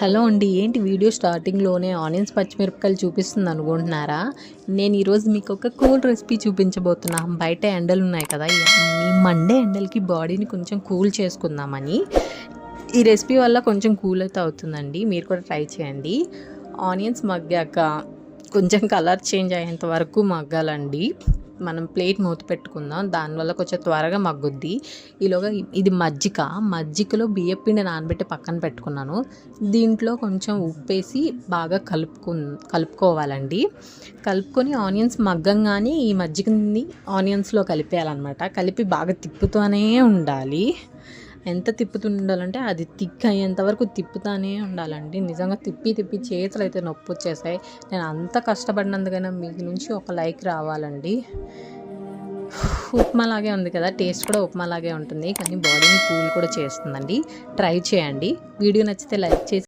Hello అండి, ఏంటి video స్టార్టింగ్లోనే ఆనియన్స్ పచ్చిమిరపకాయలు చూపిస్తుంది అనుకుంటున్నారా? నేను ఈరోజు మీకు ఒక కూల్ రెసిపీ చూపించబోతున్నా. బయట ఎండలు ఉన్నాయి కదా, ఈ మండే ఎండలకి బాడీని కొంచెం కూల్ చేసుకుందామని ఈ రెసిపీ వల్ల కొంచెం కూల్ అయితే అవుతుందండి. మీరు కూడా ట్రై చేయండి. ఆనియన్స్ మగ్గాక కొంచెం కలర్ చేంజ్ అయ్యేంత వరకు మగ్గాలండి. మనం ప్లేట్ మూత పెట్టుకుందాం, దానివల్ల కొంచెం త్వరగా మగ్గుద్ది. ఈలోగా ఇది మజ్జిగలో బియ్యం పిండి నానబెట్టి పక్కన పెట్టుకున్నాను. దీంట్లో కొంచెం ఉప్పేసి బాగా కలుపుకోవాలండి. కలుపుకొని ఆనియన్స్ మగ్గంగానే ఈ మజ్జిగని ఆనియన్స్లో కలిపేయాలన్నమాట. కలిపి బాగా తిప్పుతూనే ఉండాలి. ఎంత తిప్పుతుండాలంటే అది థిక్ అయ్యేంత వరకు తిప్పుతూనే ఉండాలండి. నిజంగా తిప్పి తిప్పి చేతులు అయితే నొప్పి వచ్చేసాయి. నేను అంత కష్టపడినందుకైనా మీ నుంచి ఒక లైక్ రావాలండి. ఉప్మా లాగే ఉంది కదా, టేస్ట్ కూడా ఉప్మా లాగే ఉంటుంది, కానీ బాడీని కూల్ కూడా చేస్తుందండి. ట్రై చేయండి. వీడియో నచ్చితే లైక్ చేసి